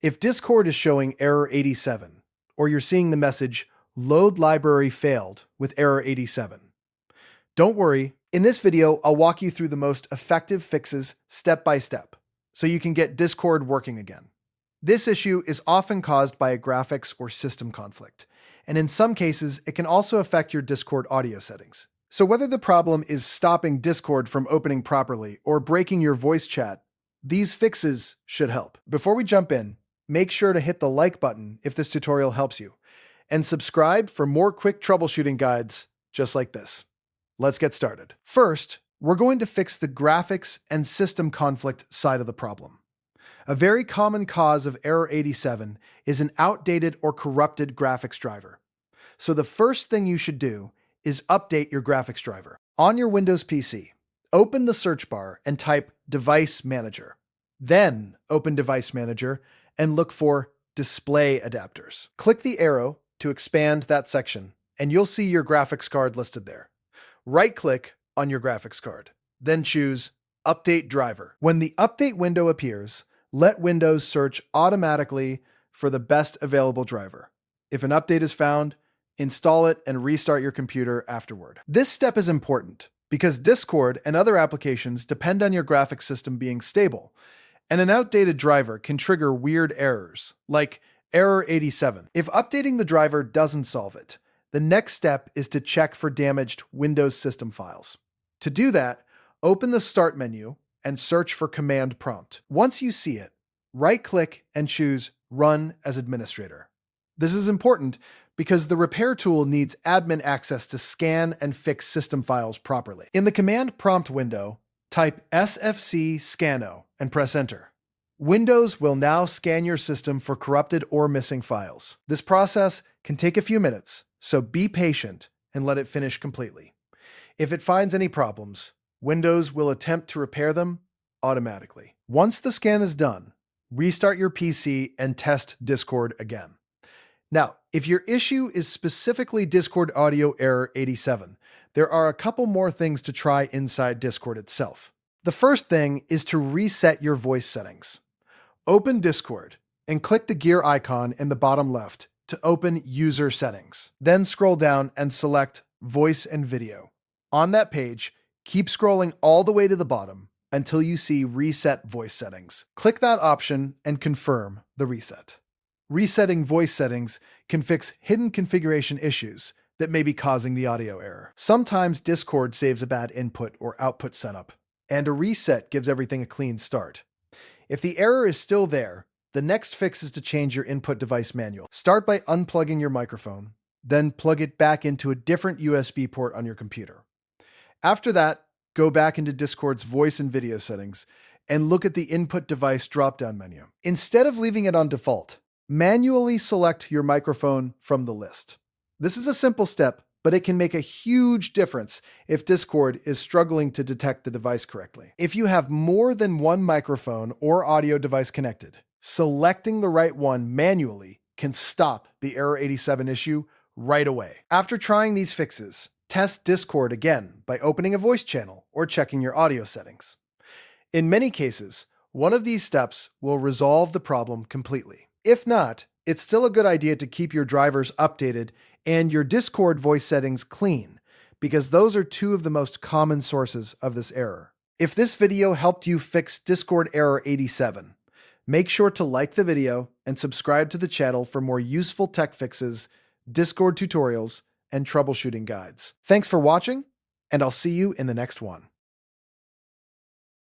If Discord is showing error 87, or you're seeing the message load library failed with error 87, don't worry. In this video, I'll walk you through the most effective fixes step by step, so you can get Discord working again. This issue is often caused by a graphics or system conflict, and in some cases, it can also affect your Discord audio settings. So whether the problem is stopping Discord from opening properly or breaking your voice chat, these fixes should help. Before we jump in, make sure to hit the like button if this tutorial helps you, and subscribe for more quick troubleshooting guides just like this. Let's get started. First, we're going to fix the graphics and system conflict side of the problem. A very common cause of error 87 is an outdated or corrupted graphics driver. So the first thing you should do is update your graphics driver. On your Windows PC, open the search bar and type Device Manager. Then open Device Manager and look for Display Adapters. Click the arrow to expand that section, and you'll see your graphics card listed there. Right-click on your graphics card, then choose Update Driver. When the update window appears, let Windows search automatically for the best available driver. If an update is found, install it and restart your computer afterward. This step is important because Discord and other applications depend on your graphics system being stable, and an outdated driver can trigger weird errors, like error 87. If updating the driver doesn't solve it, the next step is to check for damaged Windows system files. To do that, open the Start menu and search for Command Prompt. Once you see it, right-click and choose Run as Administrator. This is important because the repair tool needs admin access to scan and fix system files properly. In the Command Prompt window, type SFC Scannow and press Enter. Windows will now scan your system for corrupted or missing files. This process can take a few minutes, so be patient and let it finish completely. If it finds any problems, Windows will attempt to repair them automatically. Once the scan is done, restart your PC and test Discord again. Now, if your issue is specifically Discord audio error 87, there are a couple more things to try inside Discord itself. The first thing is to reset your voice settings. Open Discord and click the gear icon in the bottom left to open User Settings. Then scroll down and select Voice and Video. On that page, keep scrolling all the way to the bottom until you see Reset Voice Settings. Click that option and confirm the reset. Resetting voice settings can fix hidden configuration issues that may be causing the audio error. Sometimes Discord saves a bad input or output setup, and a reset gives everything a clean start. If the error is still there, the next fix is to change your input device manual. Start by unplugging your microphone, then plug it back into a different USB port on your computer. After that, go back into Discord's voice and video settings and look at the input device drop-down menu. Instead of leaving it on default, manually select your microphone from the list. This is a simple step, but it can make a huge difference if Discord is struggling to detect the device correctly. If you have more than one microphone or audio device connected, selecting the right one manually can stop the error 87 issue right away. After trying these fixes, test Discord again by opening a voice channel or checking your audio settings. In many cases, one of these steps will resolve the problem completely. If not, it's still a good idea to keep your drivers updated and your Discord voice settings clean, because those are two of the most common sources of this error. If this video helped you fix Discord error 87, make sure to like the video and subscribe to the channel for more useful tech fixes, Discord tutorials, and troubleshooting guides. Thanks for watching, and I'll see you in the next one.